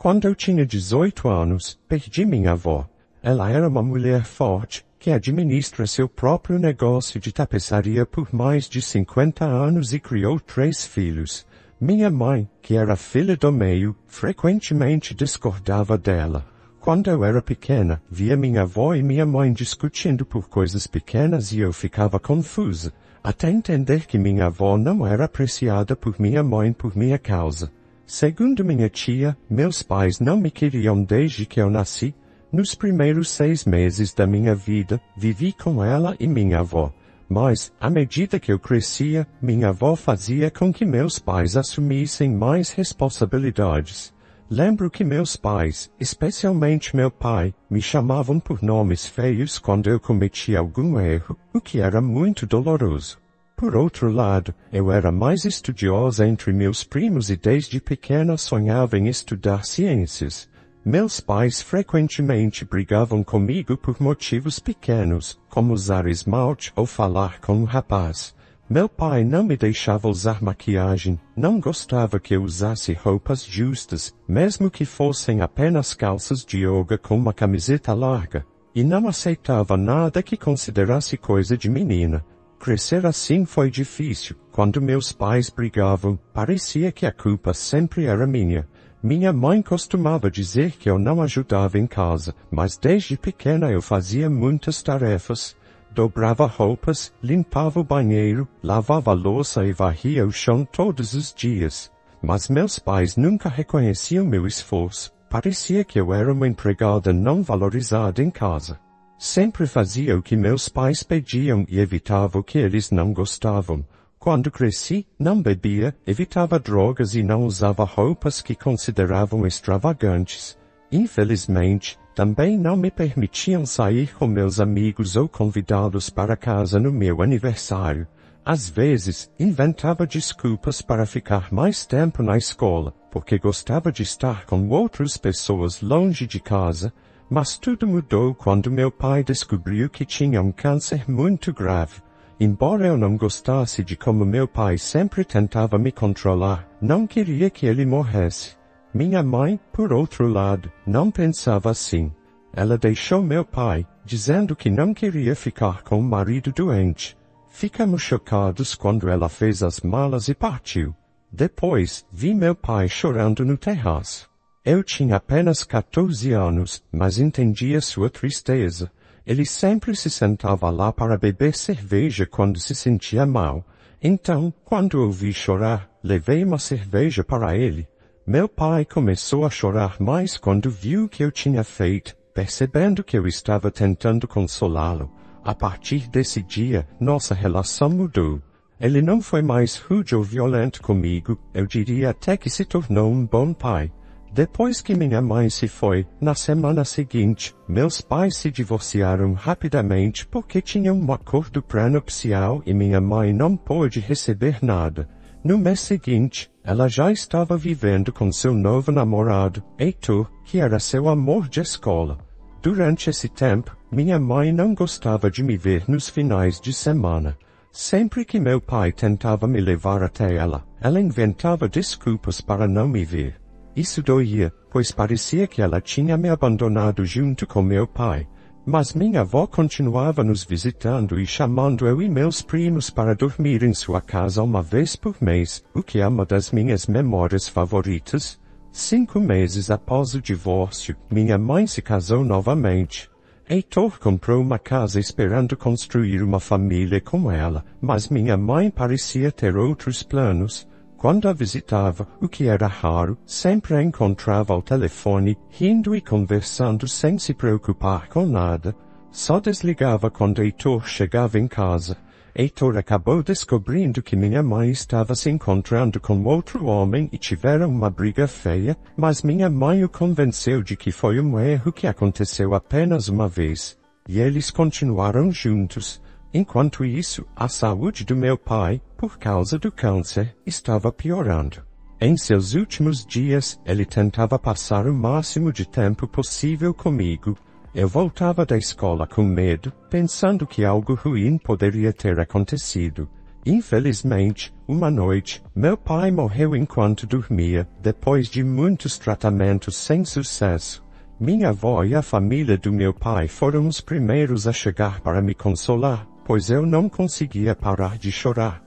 Quando eu tinha 18 anos, perdi minha avó. Ela era uma mulher forte, que administra seu próprio negócio de tapeçaria por mais de 50 anos e criou 3 filhos. Minha mãe, que era filha do meio, frequentemente discordava dela. Quando eu era pequena, via minha avó e minha mãe discutindo por coisas pequenas e eu ficava confusa, até entender que minha avó não era apreciada por minha mãe por minha causa. Segundo minha tia, meus pais não me queriam desde que eu nasci. Nos primeiros 6 meses da minha vida, vivi com ela e minha avó. Mas, à medida que eu crescia, minha avó fazia com que meus pais assumissem mais responsabilidades. Lembro que meus pais, especialmente meu pai, me chamavam por nomes feios quando eu cometia algum erro, o que era muito doloroso. Por outro lado, eu era mais estudiosa entre meus primos e desde pequena sonhava em estudar ciências. Meus pais frequentemente brigavam comigo por motivos pequenos, como usar esmalte ou falar com um rapaz. Meu pai não me deixava usar maquiagem, não gostava que eu usasse roupas justas, mesmo que fossem apenas calças de yoga com uma camiseta larga, e não aceitava nada que considerasse coisa de menina. Crescer assim foi difícil. Quando meus pais brigavam, parecia que a culpa sempre era minha. Minha mãe costumava dizer que eu não ajudava em casa, mas desde pequena eu fazia muitas tarefas. Dobrava roupas, limpava o banheiro, lavava a louça e varria o chão todos os dias. Mas meus pais nunca reconheciam meu esforço. Parecia que eu era uma empregada não valorizada em casa. Sempre fazia o que meus pais pediam e evitava o que eles não gostavam. Quando cresci, não bebia, evitava drogas e não usava roupas que consideravam extravagantes. Infelizmente, também não me permitiam sair com meus amigos ou convidá-los para casa no meu aniversário. Às vezes, inventava desculpas para ficar mais tempo na escola, porque gostava de estar com outras pessoas longe de casa. Mas tudo mudou quando meu pai descobriu que tinha um câncer muito grave. Embora eu não gostasse de como meu pai sempre tentava me controlar, não queria que ele morresse. Minha mãe, por outro lado, não pensava assim. Ela deixou meu pai, dizendo que não queria ficar com o marido doente. Ficamos chocados quando ela fez as malas e partiu. Depois, vi meu pai chorando no terraço. Eu tinha apenas 14 anos, mas entendia sua tristeza. Ele sempre se sentava lá para beber cerveja quando se sentia mal. Então, quando o vi chorar, levei uma cerveja para ele. Meu pai começou a chorar mais quando viu o que eu tinha feito, percebendo que eu estava tentando consolá-lo. A partir desse dia, nossa relação mudou. Ele não foi mais rude ou violento comigo, eu diria até que se tornou um bom pai. Depois que minha mãe se foi, na semana seguinte, meus pais se divorciaram rapidamente porque tinham um acordo pré-nupcial e minha mãe não pôde receber nada. No mês seguinte, ela já estava vivendo com seu novo namorado, Heitor, que era seu amor de escola. Durante esse tempo, minha mãe não gostava de me ver nos finais de semana. Sempre que meu pai tentava me levar até ela, ela inventava desculpas para não me ver. Isso doía, pois parecia que ela tinha me abandonado junto com meu pai. Mas minha avó continuava nos visitando e chamando eu e meus primos para dormir em sua casa uma vez por mês, o que é uma das minhas memórias favoritas. 5 meses após o divórcio, minha mãe se casou novamente. Heitor comprou uma casa esperando construir uma família com ela, mas minha mãe parecia ter outros planos. Quando a visitava, o que era raro, sempre a encontrava ao telefone, rindo e conversando sem se preocupar com nada. Só desligava quando Heitor chegava em casa. Heitor acabou descobrindo que minha mãe estava se encontrando com outro homem e tiveram uma briga feia, mas minha mãe o convenceu de que foi um erro que aconteceu apenas uma vez. E eles continuaram juntos. Enquanto isso, a saúde do meu pai, por causa do câncer, estava piorando. Em seus últimos dias, ele tentava passar o máximo de tempo possível comigo. Eu voltava da escola com medo, pensando que algo ruim poderia ter acontecido. Infelizmente, uma noite, meu pai morreu enquanto dormia, depois de muitos tratamentos sem sucesso. Minha avó e a família do meu pai foram os primeiros a chegar para me consolar, pois eu não conseguia parar de chorar.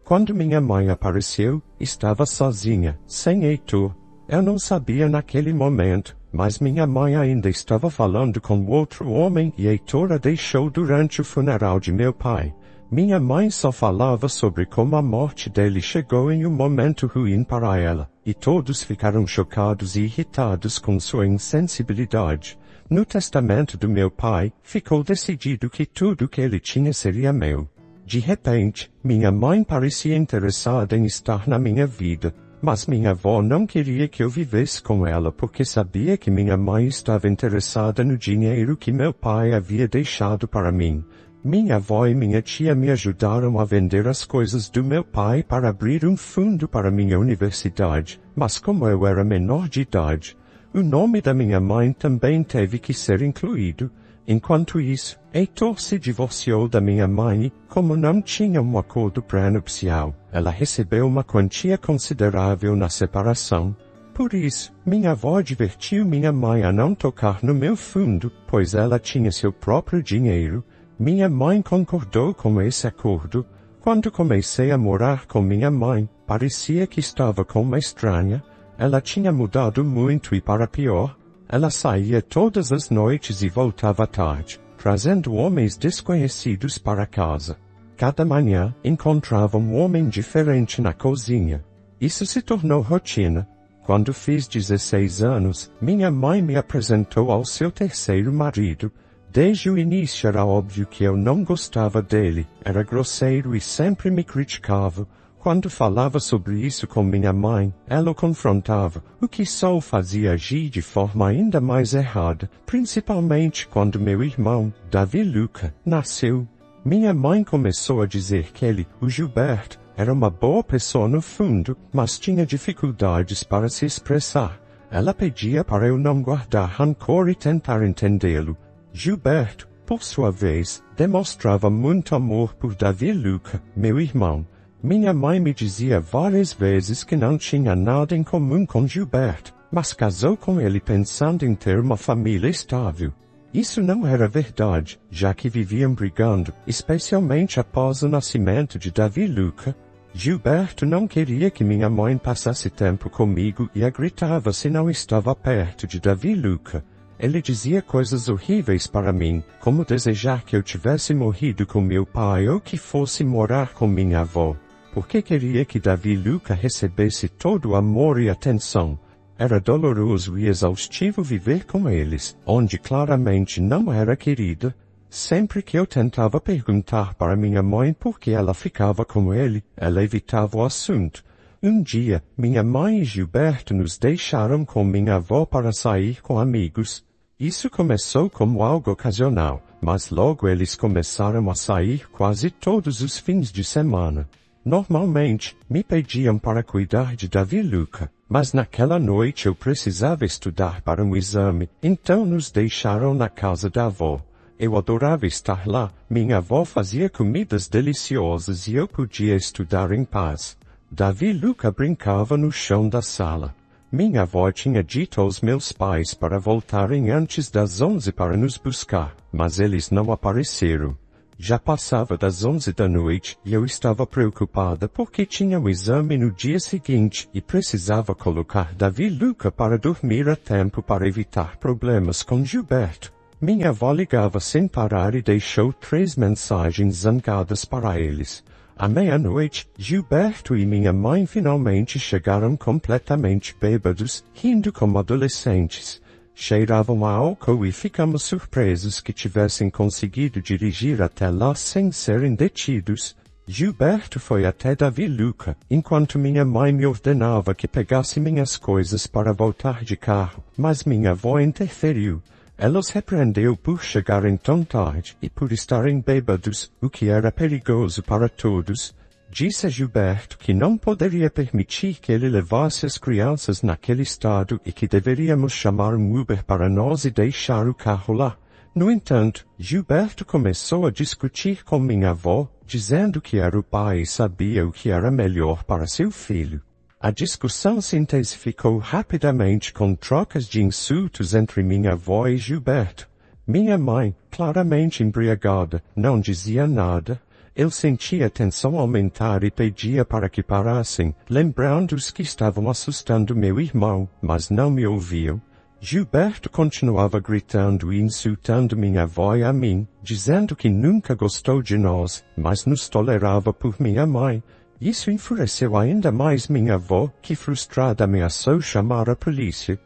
Quando minha mãe apareceu, estava sozinha, sem Heitor. Eu não sabia naquele momento, mas minha mãe ainda estava falando com outro homem e Heitor a deixou durante o funeral de meu pai. Minha mãe só falava sobre como a morte dele chegou em um momento ruim para ela, e todos ficaram chocados e irritados com sua insensibilidade. No testamento do meu pai, ficou decidido que tudo que ele tinha seria meu. De repente, minha mãe parecia interessada em estar na minha vida, mas minha avó não queria que eu vivesse com ela porque sabia que minha mãe estava interessada no dinheiro que meu pai havia deixado para mim. Minha avó e minha tia me ajudaram a vender as coisas do meu pai para abrir um fundo para minha universidade, mas como eu era menor de idade, o nome da minha mãe também teve que ser incluído. Enquanto isso, Heitor se divorciou da minha mãe e, como não tinha um acordo pré-nupcial, ela recebeu uma quantia considerável na separação. Por isso, minha avó advertiu minha mãe a não tocar no meu fundo, pois ela tinha seu próprio dinheiro. Minha mãe concordou com esse acordo. Quando comecei a morar com minha mãe, parecia que estava com uma estranha. Ela tinha mudado muito e para pior. Ela saía todas as noites e voltava tarde, trazendo homens desconhecidos para casa. Cada manhã, encontrava um homem diferente na cozinha. Isso se tornou rotina. Quando fiz 16 anos, minha mãe me apresentou ao seu terceiro marido. Desde o início era óbvio que eu não gostava dele, era grosseiro e sempre me criticava. Quando falava sobre isso com minha mãe, ela o confrontava, o que só o fazia agir de forma ainda mais errada, principalmente quando meu irmão, Davi Luca, nasceu. Minha mãe começou a dizer que ele, o Gilberto, era uma boa pessoa no fundo, mas tinha dificuldades para se expressar. Ela pedia para eu não guardar rancor e tentar entendê-lo. Gilberto, por sua vez, demonstrava muito amor por Davi Luca, meu irmão. Minha mãe me dizia várias vezes que não tinha nada em comum com Gilberto, mas casou com ele pensando em ter uma família estável. Isso não era verdade, já que viviam brigando, especialmente após o nascimento de Davi Luca. Gilberto não queria que minha mãe passasse tempo comigo e a gritava se não estava perto de Davi Luca. Ele dizia coisas horríveis para mim, como desejar que eu tivesse morrido com meu pai ou que fosse morar com minha avó, porque queria que Davi Luca recebesse todo o amor e atenção. Era doloroso e exaustivo viver com eles, onde claramente não era querida. Sempre que eu tentava perguntar para minha mãe por que ela ficava com ele, ela evitava o assunto. Um dia, minha mãe e Gilberto nos deixaram com minha avó para sair com amigos. Isso começou como algo ocasional, mas logo eles começaram a sair quase todos os fins de semana. Normalmente, me pediam para cuidar de Davi Luca, mas naquela noite eu precisava estudar para um exame, então nos deixaram na casa da avó. Eu adorava estar lá, minha avó fazia comidas deliciosas e eu podia estudar em paz. Davi Luca brincava no chão da sala. Minha avó tinha dito aos meus pais para voltarem antes das 11 para nos buscar, mas eles não apareceram. Já passava das 11 da noite e eu estava preocupada porque tinha o exame no dia seguinte e precisava colocar Davi Luca para dormir a tempo para evitar problemas com Gilberto. Minha avó ligava sem parar e deixou 3 mensagens zangadas para eles. À meia-noite, Gilberto e minha mãe finalmente chegaram completamente bêbados, rindo como adolescentes. Cheiravam a álcool e ficamos surpresos que tivessem conseguido dirigir até lá sem serem detidos. Gilberto foi até Davi Luca, enquanto minha mãe me ordenava que pegasse minhas coisas para voltar de carro, mas minha avó interferiu. Ela os repreendeu por chegarem tão tarde e por estarem bêbados, o que era perigoso para todos. Disse a Gilberto que não poderia permitir que ele levasse as crianças naquele estado e que deveríamos chamar um Uber para nós e deixar o carro lá. No entanto, Gilberto começou a discutir com minha avó, dizendo que era o pai e sabia o que era melhor para seu filho. A discussão se intensificou rapidamente com trocas de insultos entre minha avó e Gilberto. Minha mãe, claramente embriagada, não dizia nada. Ele sentia a tensão aumentar e pedia para que parassem, lembrando-os que estavam assustando meu irmão, mas não me ouviam. Gilberto continuava gritando e insultando minha avó e a mim, dizendo que nunca gostou de nós, mas nos tolerava por minha mãe. Isso enfureceu ainda mais minha avó, que frustrada ameaçou chamar a polícia.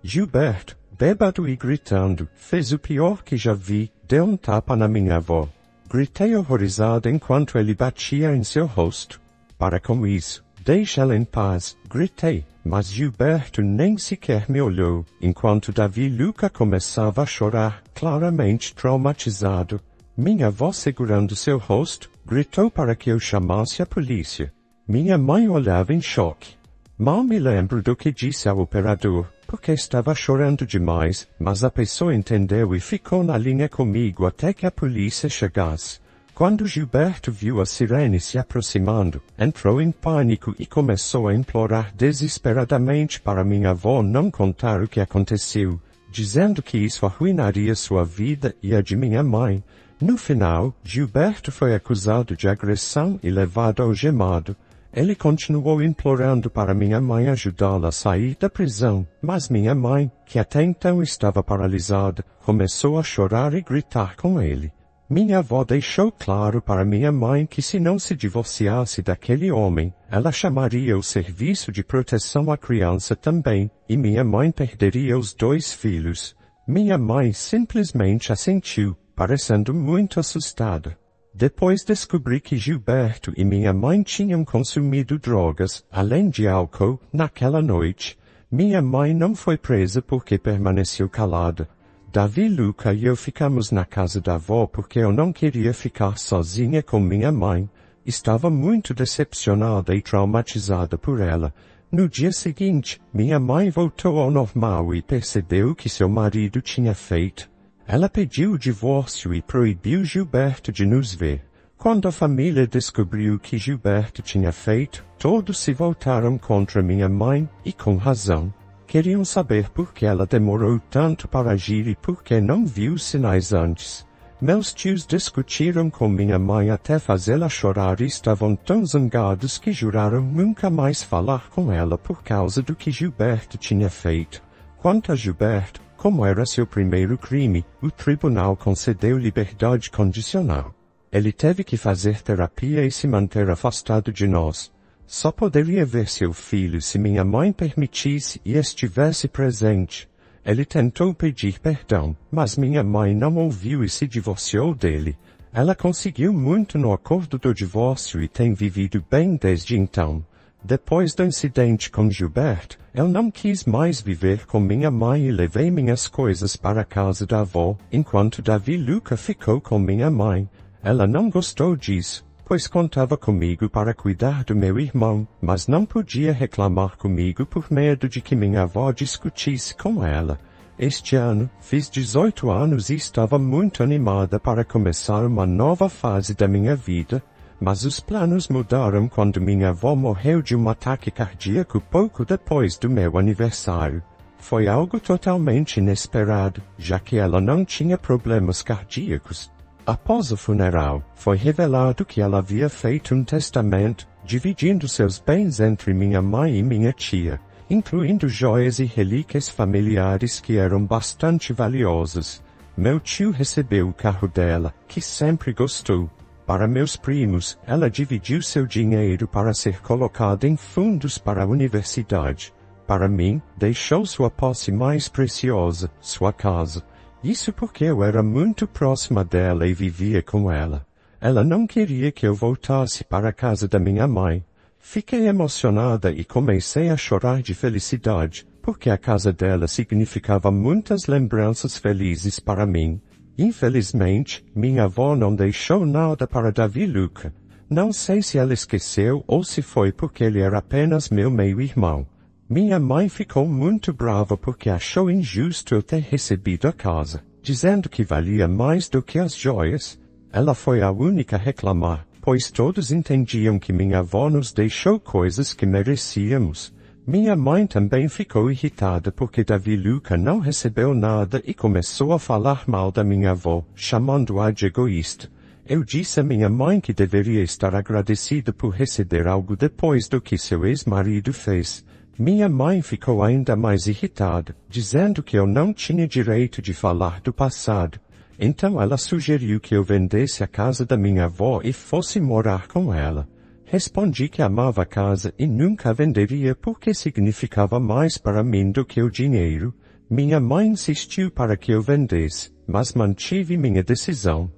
Gilberto, bêbado e gritando, fez o pior que já vi, deu um tapa na minha avó. Gritei horrorizado enquanto ele batia em seu rosto. Para com isso, deixa ela em paz, gritei, mas Gilberto nem sequer me olhou, enquanto Davi Luca começava a chorar, claramente traumatizado. Minha avó, segurando seu rosto, gritou para que eu chamasse a polícia. Minha mãe olhava em choque. Mal me lembro do que disse ao operador, porque estava chorando demais, mas a pessoa entendeu e ficou na linha comigo até que a polícia chegasse. Quando Gilberto viu a sirene se aproximando, entrou em pânico e começou a implorar desesperadamente para minha avó não contar o que aconteceu, dizendo que isso arruinaria sua vida e a de minha mãe. No final, Gilberto foi acusado de agressão e levado algemado. Ele continuou implorando para minha mãe ajudá-lo a sair da prisão, mas minha mãe, que até então estava paralisada, começou a chorar e gritar com ele. Minha avó deixou claro para minha mãe que se não se divorciasse daquele homem, ela chamaria o serviço de proteção à criança também, e minha mãe perderia os 2 filhos. Minha mãe simplesmente assentiu, parecendo muito assustada. Depois descobri que Gilberto e minha mãe tinham consumido drogas, além de álcool, naquela noite. Minha mãe não foi presa porque permaneceu calada. Davi Luca e eu ficamos na casa da avó porque eu não queria ficar sozinha com minha mãe. Estava muito decepcionada e traumatizada por ela. No dia seguinte, minha mãe voltou ao normal e percebeu o que seu marido tinha feito. Ela pediu o divórcio e proibiu Gilberto de nos ver. Quando a família descobriu o que Gilberto tinha feito, todos se voltaram contra minha mãe, e com razão. Queriam saber por que ela demorou tanto para agir e por que não viu sinais antes. Meus tios discutiram com minha mãe até fazê-la chorar e estavam tão zangados que juraram nunca mais falar com ela por causa do que Gilberto tinha feito. Quanto a Gilberto, como era seu primeiro crime, o tribunal concedeu liberdade condicional. Ele teve que fazer terapia e se manter afastado de nós. Só poderia ver seu filho se minha mãe permitisse e estivesse presente. Ele tentou pedir perdão, mas minha mãe não ouviu e se divorciou dele. Ela conseguiu muito no acordo do divórcio e tem vivido bem desde então. Depois do incidente com Gilberto, eu não quis mais viver com minha mãe e levei minhas coisas para a casa da avó, enquanto Davi Luca ficou com minha mãe. Ela não gostou disso, pois contava comigo para cuidar do meu irmão, mas não podia reclamar comigo por medo de que minha avó discutisse com ela. Este ano, fiz 18 anos e estava muito animada para começar uma nova fase da minha vida, mas os planos mudaram quando minha avó morreu de um ataque cardíaco pouco depois do meu aniversário. Foi algo totalmente inesperado, já que ela não tinha problemas cardíacos. Após o funeral, foi revelado que ela havia feito um testamento, dividindo seus bens entre minha mãe e minha tia, incluindo joias e relíquias familiares que eram bastante valiosas. Meu tio recebeu o carro dela, que sempre gostou. Para meus primos, ela dividiu seu dinheiro para ser colocado em fundos para a universidade. Para mim, deixou sua posse mais preciosa, sua casa. Isso porque eu era muito próxima dela e vivia com ela. Ela não queria que eu voltasse para a casa da minha mãe. Fiquei emocionada e comecei a chorar de felicidade, porque a casa dela significava muitas lembranças felizes para mim. Infelizmente, minha avó não deixou nada para Davi Luca. Não sei se ela esqueceu ou se foi porque ele era apenas meu meio-irmão. Minha mãe ficou muito brava porque achou injusto eu ter recebido a casa. dizendo que valia mais do que as joias. Ela foi a única a reclamar, pois todos entendiam que minha avó nos deixou coisas que merecíamos. Minha mãe também ficou irritada porque Davi Luca não recebeu nada e começou a falar mal da minha avó, chamando-a de egoísta. Eu disse a minha mãe que deveria estar agradecida por receber algo depois do que seu ex-marido fez. Minha mãe ficou ainda mais irritada, dizendo que eu não tinha direito de falar do passado. Então ela sugeriu que eu vendesse a casa da minha avó e fosse morar com ela. Respondi que amava a casa e nunca a venderia porque significava mais para mim do que o dinheiro. Minha mãe insistiu para que eu vendesse, mas mantive minha decisão.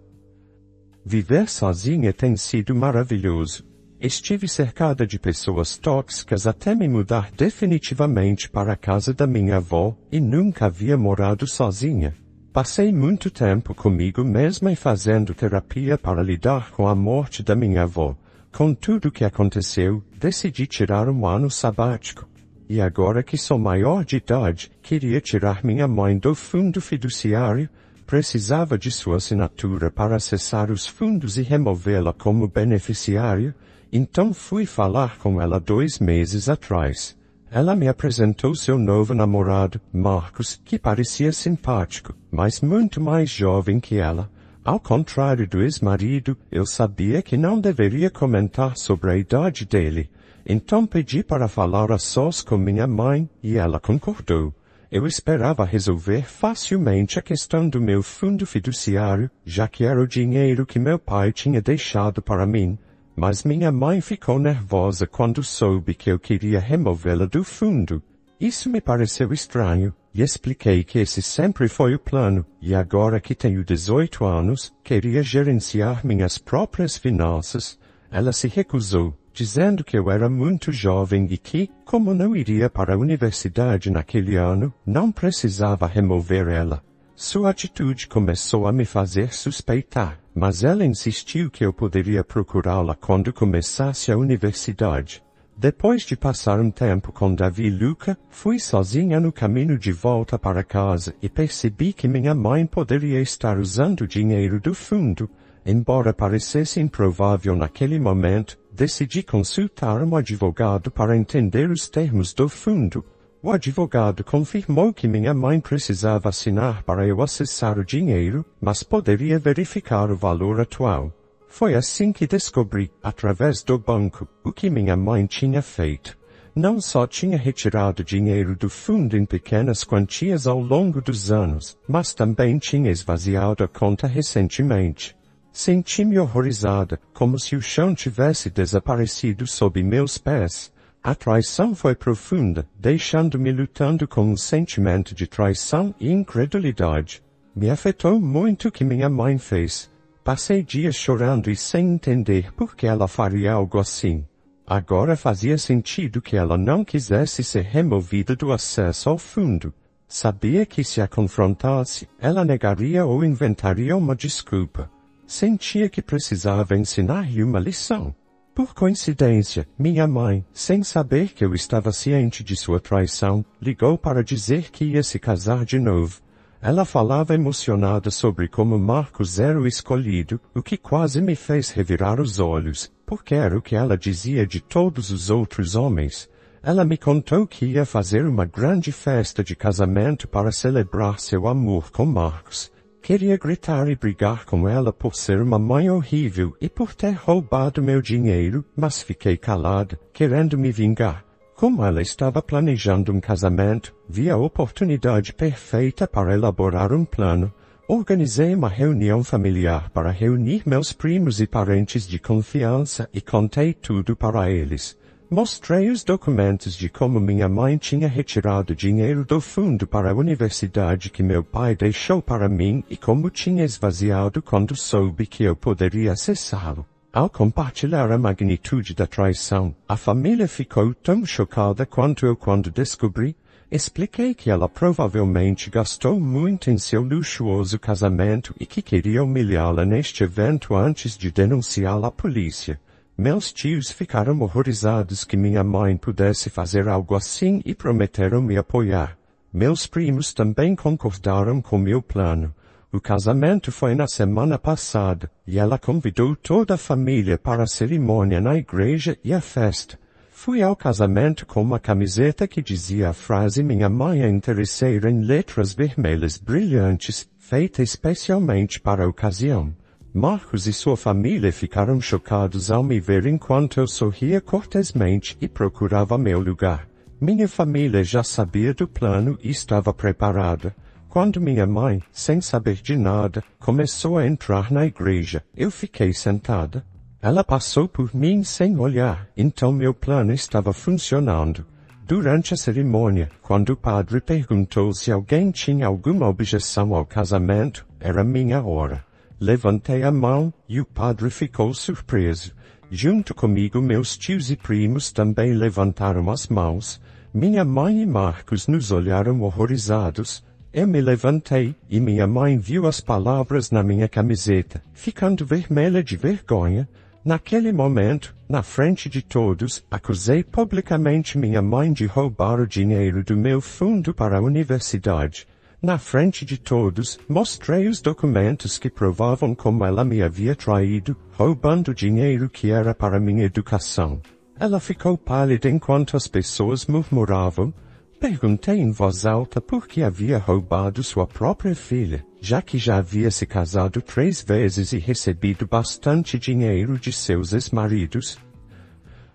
Viver sozinha tem sido maravilhoso. Estive cercada de pessoas tóxicas até me mudar definitivamente para a casa da minha avó e nunca havia morado sozinha. Passei muito tempo comigo mesma e fazendo terapia para lidar com a morte da minha avó. Com tudo o que aconteceu, decidi tirar um ano sabático. E agora que sou maior de idade, queria tirar minha mãe do fundo fiduciário. Precisava de sua assinatura para acessar os fundos e removê-la como beneficiária. Então fui falar com ela 2 meses atrás. Ela me apresentou seu novo namorado, Marcos, que parecia simpático, mas muito mais jovem que ela. Ao contrário do ex-marido, eu sabia que não deveria comentar sobre a idade dele. Então pedi para falar a sós com minha mãe, e ela concordou. Eu esperava resolver facilmente a questão do meu fundo fiduciário, já que era o dinheiro que meu pai tinha deixado para mim. Mas minha mãe ficou nervosa quando soube que eu queria removê-la do fundo. Isso me pareceu estranho, e expliquei que esse sempre foi o plano, e agora que tenho 18 anos, queria gerenciar minhas próprias finanças. Ela se recusou, dizendo que eu era muito jovem e que, como não iria para a universidade naquele ano, não precisava remover ela. Sua atitude começou a me fazer suspeitar, mas ela insistiu que eu poderia procurá-la quando começasse a universidade. Depois de passar um tempo com Davi Luca, fui sozinha no caminho de volta para casa e percebi que minha mãe poderia estar usando o dinheiro do fundo. Embora parecesse improvável naquele momento, decidi consultar um advogado para entender os termos do fundo. O advogado confirmou que minha mãe precisava assinar para eu acessar o dinheiro, mas poderia verificar o valor atual. Foi assim que descobri, através do banco, o que minha mãe tinha feito. Não só tinha retirado dinheiro do fundo em pequenas quantias ao longo dos anos, mas também tinha esvaziado a conta recentemente. Senti-me horrorizada, como se o chão tivesse desaparecido sob meus pés. A traição foi profunda, deixando-me lutando com um sentimento de traição e incredulidade. Me afetou muito o que minha mãe fez. Passei dias chorando e sem entender por que ela faria algo assim. Agora fazia sentido que ela não quisesse ser removida do acesso ao fundo. Sabia que se a confrontasse, ela negaria ou inventaria uma desculpa. Sentia que precisava ensinar-lhe uma lição. Por coincidência, minha mãe, sem saber que eu estava ciente de sua traição, ligou para dizer que ia se casar de novo. Ela falava emocionada sobre como Marcos era o escolhido, o que quase me fez revirar os olhos, porque era o que ela dizia de todos os outros homens. Ela me contou que ia fazer uma grande festa de casamento para celebrar seu amor com Marcos. Queria gritar e brigar com ela por ser uma mãe horrível e por ter roubado meu dinheiro, mas fiquei calada, querendo me vingar. Como ela estava planejando um casamento, vi a oportunidade perfeita para elaborar um plano. Organizei uma reunião familiar para reunir meus primos e parentes de confiança e contei tudo para eles. Mostrei os documentos de como minha mãe tinha retirado dinheiro do fundo para a universidade que meu pai deixou para mim e como tinha esvaziado quando soube que eu poderia acessá-lo. Ao compartilhar a magnitude da traição, a família ficou tão chocada quanto eu quando descobri. Expliquei que ela provavelmente gastou muito em seu luxuoso casamento e que queria humilhá-la neste evento antes de denunciá-la à polícia. Meus tios ficaram horrorizados que minha mãe pudesse fazer algo assim e prometeram me apoiar. Meus primos também concordaram com meu plano. O casamento foi na semana passada, e ela convidou toda a família para a cerimônia na igreja e a festa. Fui ao casamento com uma camiseta que dizia a frase "Minha mãe é interesseira" em letras vermelhas brilhantes, feita especialmente para a ocasião. Marcos e sua família ficaram chocados ao me ver enquanto eu sorria cortesmente e procurava meu lugar. Minha família já sabia do plano e estava preparada. Quando minha mãe, sem saber de nada, começou a entrar na igreja, eu fiquei sentada. Ela passou por mim sem olhar, então meu plano estava funcionando. Durante a cerimônia, quando o padre perguntou se alguém tinha alguma objeção ao casamento, era minha hora. Levantei a mão, e o padre ficou surpreso. Junto comigo meus tios e primos também levantaram as mãos. Minha mãe e Marcos nos olharam horrorizados. Eu me levantei, e minha mãe viu as palavras na minha camiseta, ficando vermelha de vergonha. Naquele momento, na frente de todos, acusei publicamente minha mãe de roubar o dinheiro do meu fundo para a universidade. Na frente de todos, mostrei os documentos que provavam como ela me havia traído, roubando o dinheiro que era para minha educação. Ela ficou pálida enquanto as pessoas murmuravam. Perguntei em voz alta por que havia roubado sua própria filha, já que já havia se casado 3 vezes e recebido bastante dinheiro de seus ex-maridos.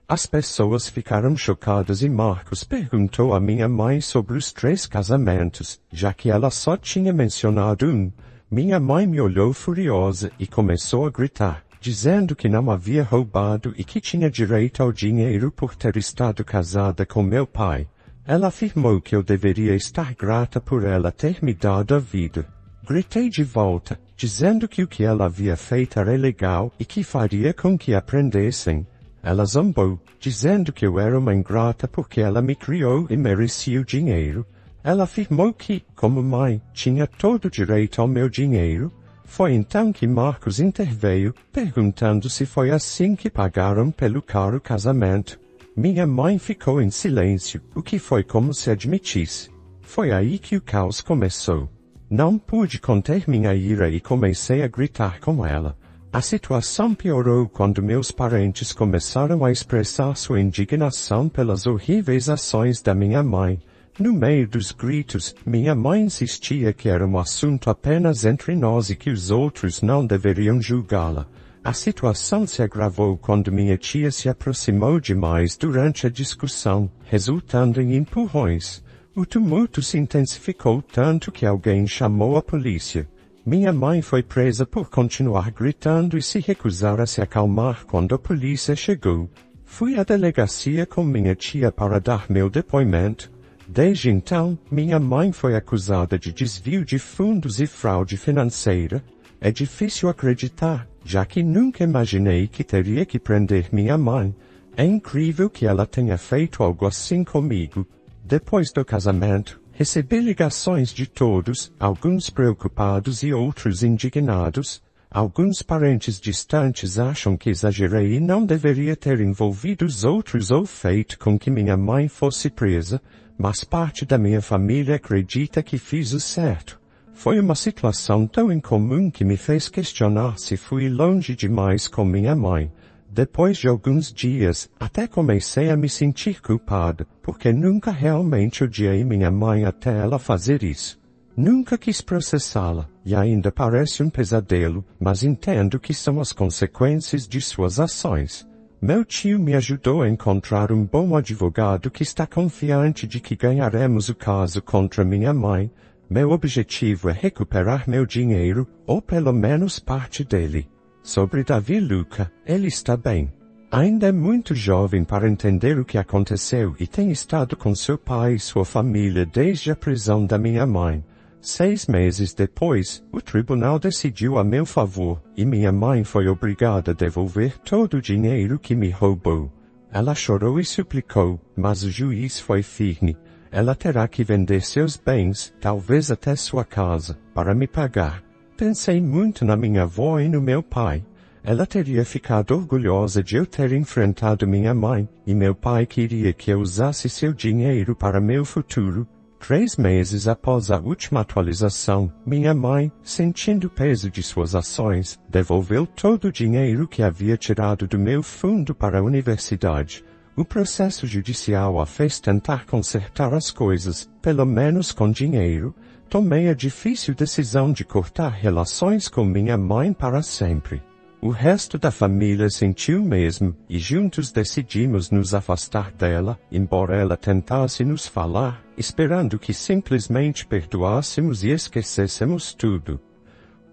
As pessoas ficaram chocadas e Marcos perguntou à minha mãe sobre os 3 casamentos, já que ela só tinha mencionado um. Minha mãe me olhou furiosa e começou a gritar, dizendo que não havia roubado e que tinha direito ao dinheiro por ter estado casada com meu pai. Ela afirmou que eu deveria estar grata por ela ter me dado a vida. Gritei de volta, dizendo que o que ela havia feito era ilegal e que faria com que aprendessem. Ela zombou, dizendo que eu era uma ingrata porque ela me criou e merecia o dinheiro. Ela afirmou que, como mãe, tinha todo o direito ao meu dinheiro. Foi então que Marcos interveio, perguntando se foi assim que pagaram pelo caro casamento. Minha mãe ficou em silêncio, o que foi como se admitisse. Foi aí que o caos começou. Não pude conter minha ira e comecei a gritar com ela. A situação piorou quando meus parentes começaram a expressar sua indignação pelas horríveis ações da minha mãe. No meio dos gritos, minha mãe insistia que era um assunto apenas entre nós e que os outros não deveriam julgá-la. A situação se agravou quando minha tia se aproximou demais durante a discussão, resultando em empurrões. O tumulto se intensificou tanto que alguém chamou a polícia. Minha mãe foi presa por continuar gritando e se recusar a se acalmar quando a polícia chegou. Fui à delegacia com minha tia para dar meu depoimento. Desde então, minha mãe foi acusada de desvio de fundos e fraude financeira. É difícil acreditar, já que nunca imaginei que teria que prender minha mãe. É incrível que ela tenha feito algo assim comigo. Depois do casamento, recebi ligações de todos, alguns preocupados e outros indignados. Alguns parentes distantes acham que exagerei e não deveria ter envolvido os outros ou feito com que minha mãe fosse presa, mas parte da minha família acredita que fiz o certo. Foi uma situação tão incomum que me fez questionar se fui longe demais com minha mãe. Depois de alguns dias, até comecei a me sentir culpada, porque nunca realmente odiei minha mãe até ela fazer isso. Nunca quis processá-la, e ainda parece um pesadelo, mas entendo que são as consequências de suas ações. Meu tio me ajudou a encontrar um bom advogado que está confiante de que ganharemos o caso contra minha mãe. Meu objetivo é recuperar meu dinheiro, ou pelo menos parte dele. Sobre Davi Luca, ele está bem. Ainda é muito jovem para entender o que aconteceu e tem estado com seu pai e sua família desde a prisão da minha mãe. 6 meses depois, o tribunal decidiu a meu favor, e minha mãe foi obrigada a devolver todo o dinheiro que me roubou. Ela chorou e suplicou, mas o juiz foi firme. Ela terá que vender seus bens, talvez até sua casa, para me pagar. Pensei muito na minha avó e no meu pai. Ela teria ficado orgulhosa de eu ter enfrentado minha mãe, e meu pai queria que eu usasse seu dinheiro para meu futuro. 3 meses após a última atualização, minha mãe, sentindo o peso de suas ações, devolveu todo o dinheiro que havia tirado do meu fundo para a universidade. O processo judicial a fez tentar consertar as coisas, pelo menos com dinheiro. Tomei a difícil decisão de cortar relações com minha mãe para sempre. O resto da família sentiu mesmo, e juntos decidimos nos afastar dela, embora ela tentasse nos falar, esperando que simplesmente perdoássemos e esquecêssemos tudo.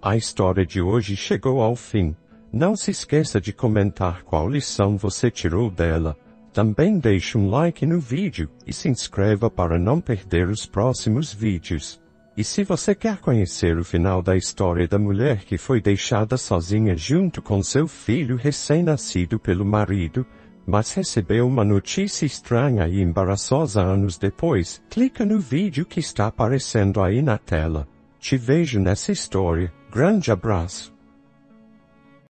A história de hoje chegou ao fim. Não se esqueça de comentar qual lição você tirou dela. Também deixe um like no vídeo, e se inscreva para não perder os próximos vídeos. E se você quer conhecer o final da história da mulher que foi deixada sozinha junto com seu filho recém-nascido pelo marido, mas recebeu uma notícia estranha e embaraçosa anos depois, clica no vídeo que está aparecendo aí na tela. Te vejo nessa história. Grande abraço.